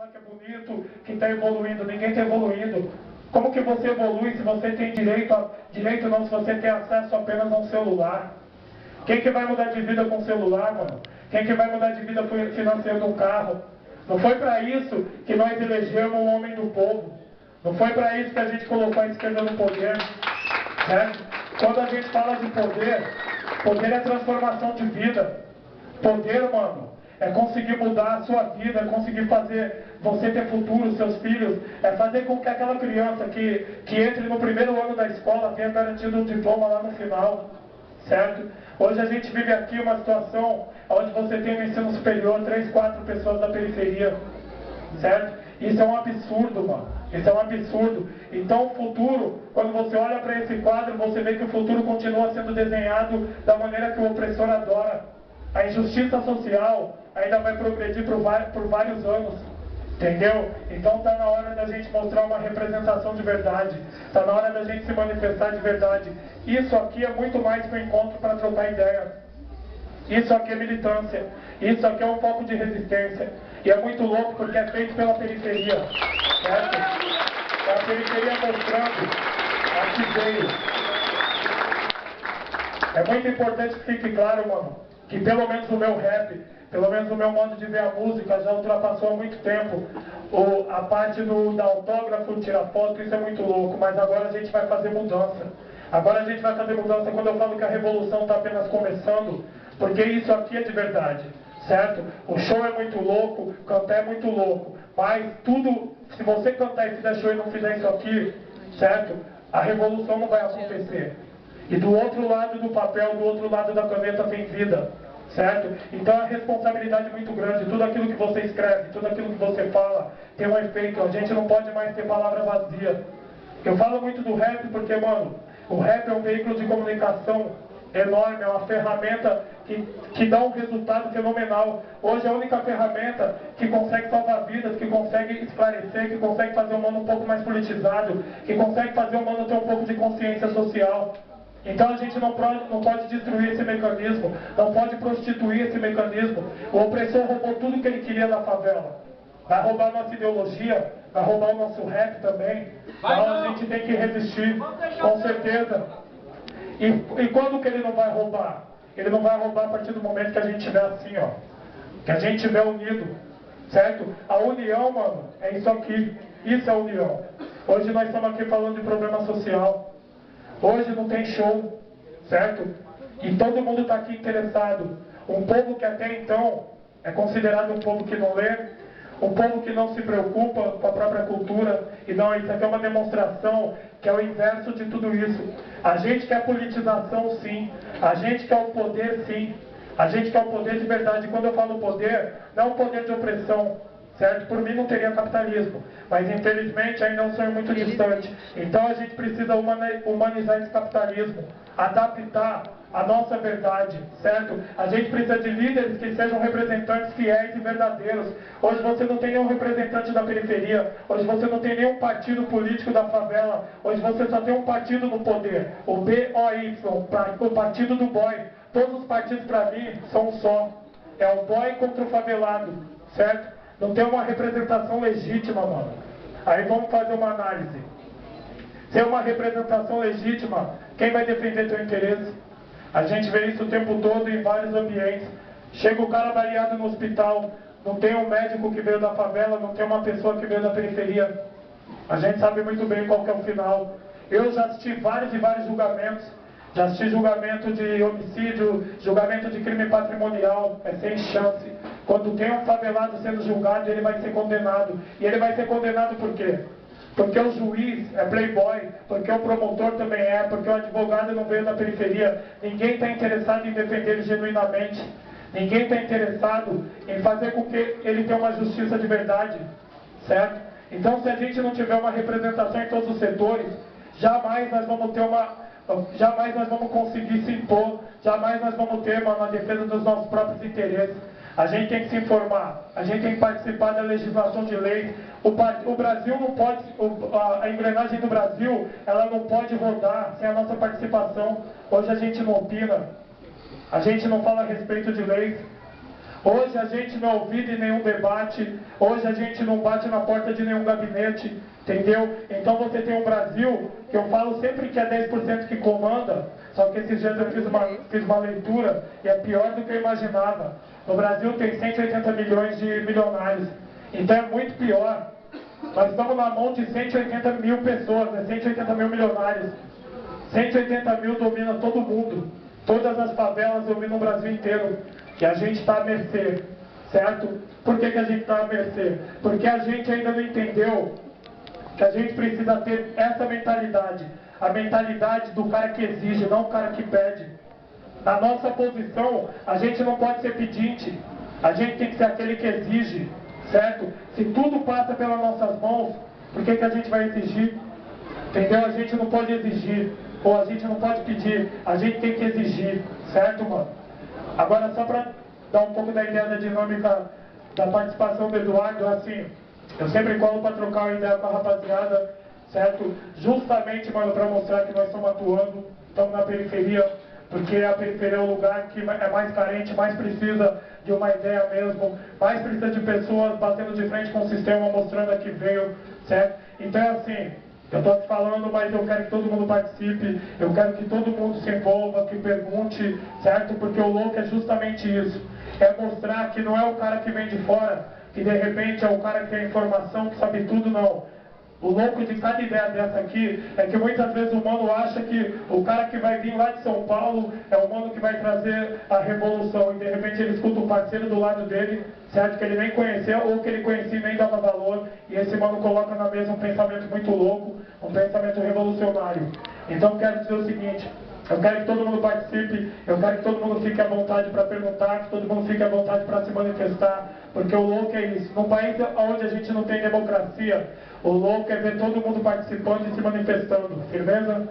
fala que é bonito, que está evoluindo. Ninguém está evoluindo. Como que você evolui se você tem direito não, se você tem acesso apenas a um celular? Quem que vai mudar de vida com celular, mano? Quem que vai mudar de vida financiando um carro? Não foi para isso que nós elegemos o homem do povo. Não foi para isso que a gente colocou a esquerda no poder. Certo? Quando a gente fala de poder, poder é transformação de vida. Poder, mano, é conseguir mudar a sua vida, é conseguir fazer você ter futuro, seus filhos, é fazer com que aquela criança que entre no primeiro ano da escola tenha garantido um diploma lá no final, certo? Hoje a gente vive aqui uma situação onde você tem no ensino superior 3, 4 pessoas da periferia, certo? Isso é um absurdo, mano. Isso é um absurdo. Então o futuro, quando você olha para esse quadro, você vê que o futuro continua sendo desenhado da maneira que o opressor adora. A injustiça social ainda vai progredir por vários anos. Entendeu? Então está na hora da gente mostrar uma representação de verdade. Está na hora da gente se manifestar de verdade. Isso aqui é muito mais que um encontro para trocar ideia. Isso aqui é militância. Isso aqui é um pouco de resistência. E é muito louco porque é feito pela periferia. Certo? É a periferia mostrando a que veio. É muito importante que fique claro, mano, que pelo menos o meu rap, pelo menos o meu modo de ver a música já ultrapassou há muito tempo a parte da autógrafo, tirar foto, isso é muito louco, mas agora a gente vai fazer mudança. Agora a gente vai fazer mudança quando eu falo que a revolução está apenas começando, porque isso aqui é de verdade, certo? O show é muito louco, cantar é muito louco, mas tudo, se você cantar e fizer show e não fizer isso aqui, certo? A revolução não vai acontecer. E do outro lado do papel, do outro lado da caneta tem vida, certo? Então a responsabilidade é muito grande. Tudo aquilo que você escreve, tudo aquilo que você fala tem um efeito. A gente não pode mais ter palavra vazia. Eu falo muito do rap porque, mano, o rap é um veículo de comunicação enorme, é uma ferramenta que dá um resultado fenomenal. Hoje é a única ferramenta que consegue salvar vidas, que consegue esclarecer, que consegue fazer o humano um pouco mais politizado, que consegue fazer o humano ter um pouco de consciência social. Então a gente não pode destruir esse mecanismo, não pode prostituir esse mecanismo. O opressor roubou tudo que ele queria da favela. Vai roubar a nossa ideologia, vai roubar o nosso rap também. Então a gente tem que resistir, com certeza. E quando que ele não vai roubar? Ele não vai roubar a partir do momento que a gente estiver assim, ó. Que a gente estiver unido, certo? A união, mano, é isso aqui. Isso é a união. Hoje nós estamos aqui falando de problema social. Hoje não tem show, certo? E todo mundo está aqui interessado. Um povo que até então é considerado um povo que não lê, um povo que não se preocupa com a própria cultura. E não, isso aqui é uma demonstração que é o inverso de tudo isso. A gente quer politização, sim. A gente quer o poder, sim. A gente quer o poder de verdade. Quando eu falo poder, não é um poder de opressão, certo? Por mim não teria capitalismo, mas infelizmente ainda é um sonho muito distante. Então a gente precisa humanizar esse capitalismo, adaptar a nossa verdade, certo? A gente precisa de líderes que sejam representantes fiéis e verdadeiros. Hoje você não tem nenhum representante da periferia, hoje você não tem nenhum partido político da favela, hoje você só tem um partido no poder, o BOY, o partido do boy. Todos os partidos para mim são um só, é o boy contra o favelado, certo? Não tem uma representação legítima, mano. Aí vamos fazer uma análise. Se é uma representação legítima, quem vai defender teu interesse? A gente vê isso o tempo todo em vários ambientes. Chega o cara baleado no hospital, não tem um médico que veio da favela, não tem uma pessoa que veio da periferia. A gente sabe muito bem qual que é o final. Eu já assisti vários e vários julgamentos. Já assisti julgamento de homicídio, julgamento de crime patrimonial, é sem chance. Quando tem um favelado sendo julgado, ele vai ser condenado. E ele vai ser condenado por quê? Porque o juiz é playboy, porque o promotor também é, porque o advogado não veio da periferia. Ninguém está interessado em defender ele genuinamente. Ninguém está interessado em fazer com que ele tenha uma justiça de verdade, certo? Então, se a gente não tiver uma representação em todos os setores, jamais nós vamos conseguir se impor, jamais nós vamos ter uma defesa dos nossos próprios interesses. A gente tem que se informar, a gente tem que participar da legislação de leis. O Brasil não pode, a engrenagem do Brasil, ela não pode rodar sem a nossa participação. Hoje a gente não opina, a gente não fala a respeito de leis. Hoje a gente não é ouvido em nenhum debate, hoje a gente não bate na porta de nenhum gabinete, entendeu? Então você tem um Brasil, que eu falo sempre que é 10% que comanda, só que esses dias eu fiz uma leitura e é pior do que eu imaginava. No Brasil tem 180 milhões de milionários, então é muito pior. Nós estamos na mão de 180 mil pessoas, 180 mil milionários. 180 mil domina todo mundo. Todas as favelas dominam o Brasil inteiro. E a gente está à mercê, certo? Por que a gente está à mercê? Porque a gente ainda não entendeu que a gente precisa ter essa mentalidade. A mentalidade do cara que exige, não o cara que pede. Na nossa posição, a gente não pode ser pedinte. A gente tem que ser aquele que exige, certo? Se tudo passa pelas nossas mãos, por que a gente vai exigir? Entendeu? A gente não pode exigir, ou a gente não pode pedir, a gente tem que exigir, certo, mano? Agora, só para dar um pouco da ideia da dinâmica da participação do Eduardo, assim, eu sempre colo para trocar uma ideia com a rapaziada, certo? Justamente, mano, para mostrar que nós estamos atuando, estamos na periferia, porque a periferia é o lugar que é mais carente, mais precisa de uma ideia mesmo, mais precisa de pessoas batendo de frente com o sistema, mostrando a que veio, certo? Então, assim, eu estou te falando, mas eu quero que todo mundo participe, eu quero que todo mundo se envolva, que pergunte, certo? Porque o louco é justamente isso, é mostrar que não é o cara que vem de fora, que de repente é o cara que tem informação, que sabe tudo, não. O louco de cada ideia dessa aqui é que muitas vezes o mano acha que o cara que vai vir lá de São Paulo é o mano que vai trazer a revolução. E de repente ele escuta um parceiro do lado dele, certo? Que ele nem conheceu ou que ele conhecia e nem dava valor. E esse mano coloca na mesa um pensamento muito louco, um pensamento revolucionário. Então eu quero dizer o seguinte, eu quero que todo mundo participe, eu quero que todo mundo fique à vontade para perguntar, que todo mundo fique à vontade para se manifestar, porque o louco é isso. Num país onde a gente não tem democracia, o louco é ver todo mundo participando e se manifestando, firmeza?